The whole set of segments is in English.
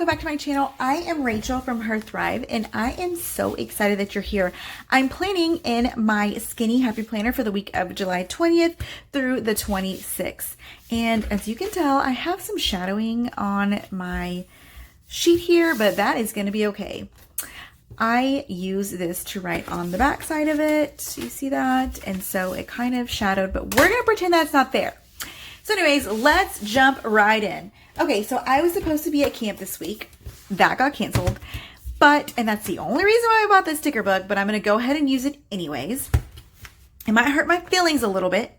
welcome back to my channel. I am Rachel from Her Thrive, and I am so excited that you're here. I'm planning in my Skinny Happy Planner for the week of July 20th through the 26th. And as you can tell, I have some shadowing on my sheet here, but that is going to be okay. I use this to write on the back side of it. You see that? And so it kind of shadowed, but we're going to pretend that's not there. So anyways, let's jump right in. Okay, so I was supposed to be at camp this week. That got canceled. And that's the only reason why I bought this sticker book, but I'm going to go ahead and use it anyways. It might hurt my feelings a little bit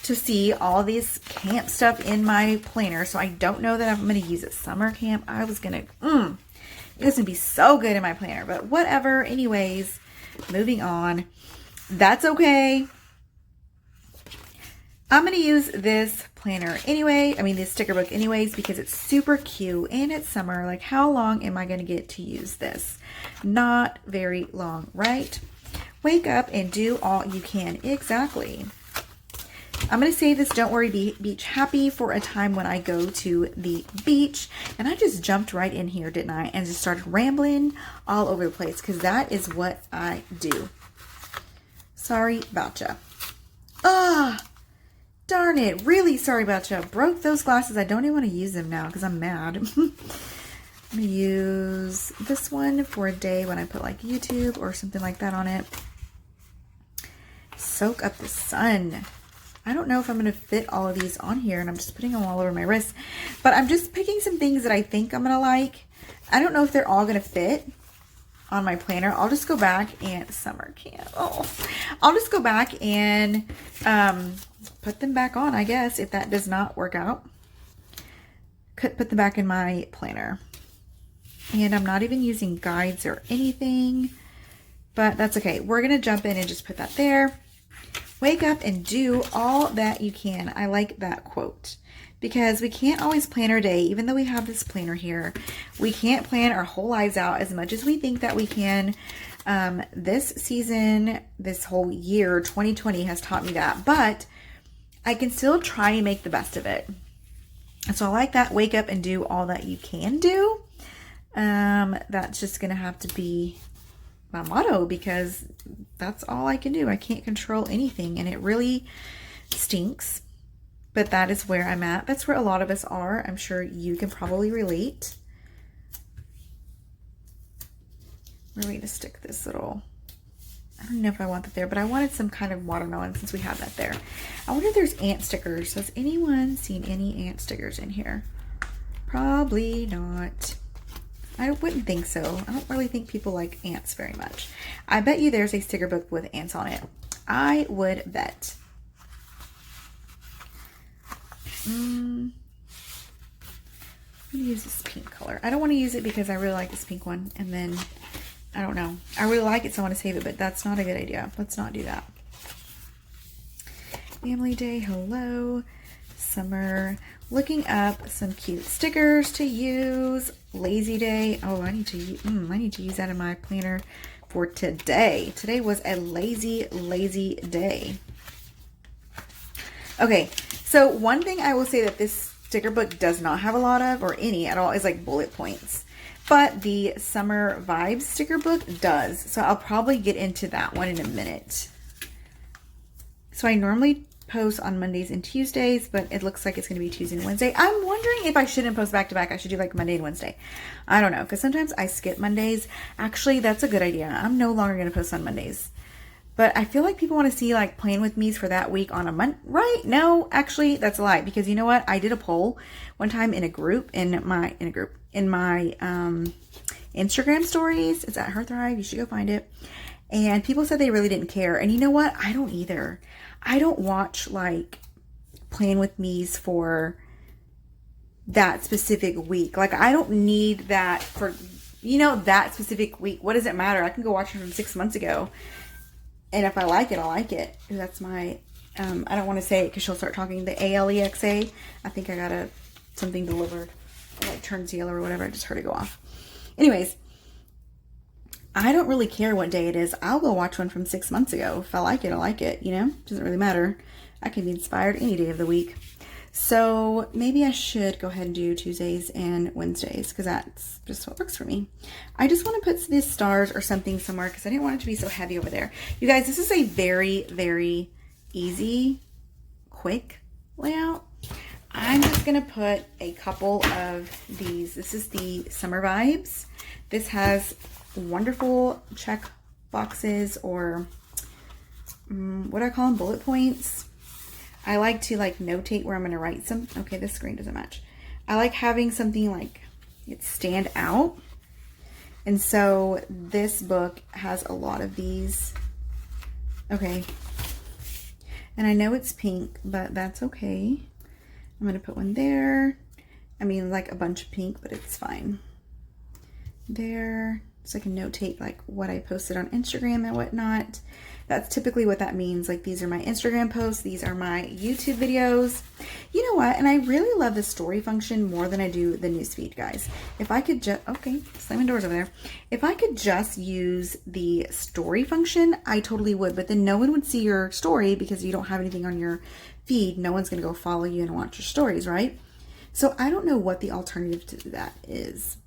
to see all this camp stuff in my planner, so I don't know that I'm going to use it. Summer camp, it was going to be so good in my planner, but whatever. Anyways, moving on. That's okay. I'm going to use this planner anyway. This sticker book anyways, because it's super cute and it's summer. Like, how long am I going to get to use this? Not very long, right? Wake up and do all you can. Exactly. I'm going to save this Don't Worry Beach Happy for a time when I go to the beach. And I just jumped right in here, didn't I? And just started rambling all over the place, because that is what I do. Sorry about ya. Darn it. Really sorry about you. I broke those glasses. I don't even want to use them now because I'm mad. I'm going to use this one for a day when I put like YouTube or something like that on it. Soak up the sun. I don't know if I'm going to fit all of these on here, and I'm just putting them all over my wrist. But I'm just picking some things that I think I'm going to like. I don't know if they're all going to fit on my planner. I'll just go back and summer camp. I'll just go back and put them back on, I guess, if that does not work out. Could put them back in my planner. And I'm not even using guides or anything, but that's okay. We're going to jump in and just put that there. Wake up and do all that you can. I like that quote, because we can't always plan our day. Even though we have this planner here, we can't plan our whole lives out as much as we think that we can. This season, this whole year, 2020 has taught me that, but I can still try and make the best of it. So I like that. Wake up and do all that you can do. That's just going to have to be my motto, because that's all I can do. I can't control anything, and it really stinks. But that is where I'm at. That's where a lot of us are. I'm sure you can probably relate. We're going to stick this little, I don't know if I want that there, but I wanted some kind of watermelon since we have that there. I wonder if there's ant stickers. Has anyone seen any ant stickers in here? Probably not. I wouldn't think so. I don't really think people like ants very much. I bet you there's a sticker book with ants on it. I would bet. I'm going to use this pink color. I don't want to use it because I really like this pink one. And then, I don't know. I really like it, so I want to save it, but that's not a good idea. Let's not do that. Family Day, hello. Summer. Looking up some cute stickers to use. Lazy Day. Oh, I need to use that in my planner for today. Today was a lazy day. Okay, so one thing I will say that this sticker book does not have a lot of, or any at all, is like bullet points. But the Summer Vibes sticker book does. So I'll probably get into that one in a minute. So I normally post on Mondays and Tuesdays, but it looks like it's going to be Tuesday and Wednesday. I'm wondering if I shouldn't post back to back. I should do like Monday and Wednesday. I don't know, because sometimes I skip Mondays. Actually, that's a good idea. I'm no longer going to post on Mondays. But I feel like people want to see like plan with me's for that week on a Monday, right? No, actually, that's a lie, because you know what? I did a poll one time in my Instagram stories. It's at Her Thrive. You should go find it. And people said they really didn't care. And you know what? I don't either. I don't watch like plan with me's for that specific week. Like, I don't need that for, that specific week. What does it matter? I can go watch it from 6 months ago. And if I like it, I like it. That's my, I don't want to say it because she'll start talking. The ALEXA. I think I got something delivered. It like turns yellow or whatever. I just heard it go off. Anyways, I don't really care what day it is. I'll go watch one from 6 months ago. If I like it, I like it. Doesn't really matter. I can be inspired any day of the week. So maybe I should go ahead and do Tuesdays and Wednesdays because that's just what works for me. I just want to put these stars or something somewhere because I didn't want it to be so heavy over there. You guys, this is a very, very easy, quick layout. I'm just going to put a couple of these. This is the Summer Vibes. This has wonderful check boxes, or what do I call them? Bullet points. I like to like notate where I'm going to write some. Okay, this screen doesn't match. I like having something like it stand out. And so this book has a lot of these. Okay. And I know it's pink, but that's okay. I'm going to put one there. I mean, like a bunch of pink, but it's fine. There. So I can notate like what I posted on Instagram and whatnot. That's typically what that means. Like, these are my Instagram posts. These are my YouTube videos. You know what? And I really love the story function more than I do the newsfeed, guys. If I could just, okay, slamming doors over there. If I could just use the story function, I totally would. But then no one would see your story because you don't have anything on your feed. No one's going to go follow you and watch your stories, right? So I don't know what the alternative to that is.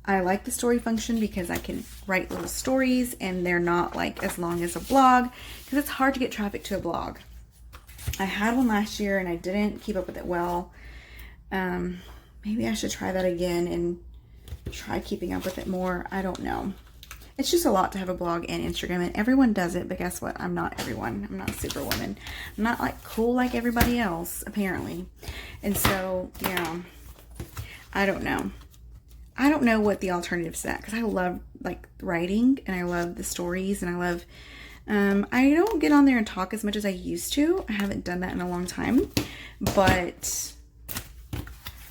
I like the story function because I can write little stories and they're not like as long as a blog, because it's hard to get traffic to a blog. I had one last year and I didn't keep up with it well. Maybe I should try that again and try keeping up with it more. I don't know. It's just a lot to have a blog and Instagram, and everyone does it, but guess what? I'm not everyone. I'm not Superwoman. I'm not like cool like everybody else, apparently. And so, yeah, I don't know. I don't know what the alternative is to that, because I love like writing and I love the stories and I love, I don't get on there and talk as much as I used to. I haven't done that in a long time, but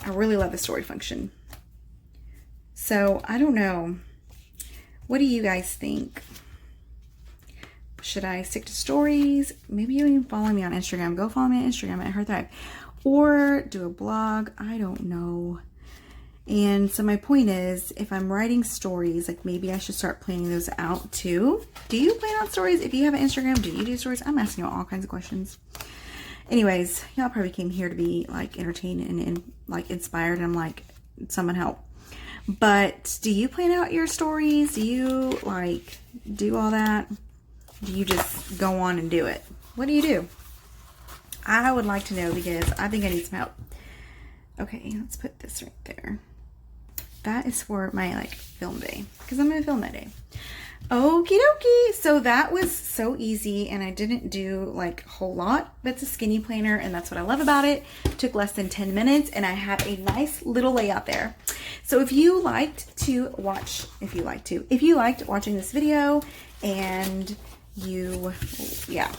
I really love the story function. So I don't know. What do you guys think? Should I stick to stories? Maybe you even follow me on Instagram. Go follow me on Instagram at Her Thrive, or do a blog. I don't know. And so my point is, if I'm writing stories, like maybe I should start planning those out too. Do you plan out stories? If you have an Instagram, do you do stories? I'm asking you all kinds of questions. Anyways, y'all probably came here to be like entertained and like inspired. And I'm like, someone help. But do you plan out your stories? Do you like do all that? Do you just go on and do it? What do you do? I would like to know, because I think I need some help. Okay, let's put this right there. That is for my like film day, because I'm going to film that day. Okie dokie. So that was so easy, and I didn't do like a whole lot, but it's a skinny planner, and that's what I love about it. It took less than 10 minutes, and I have a nice little layout there. So if you liked watching this video and you,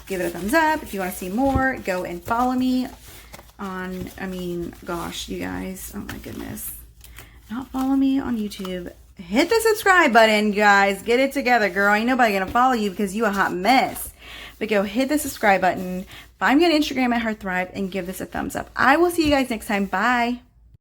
give it a thumbs up. If you want to see more, go and follow me on, gosh, you guys, oh my goodness. Not follow me on YouTube. Hit the subscribe button, guys. Get it together, girl. Ain't nobody gonna follow you because you a hot mess. But go hit the subscribe button. Find me on Instagram at Her Thrive and give this a thumbs up. I will see you guys next time. Bye.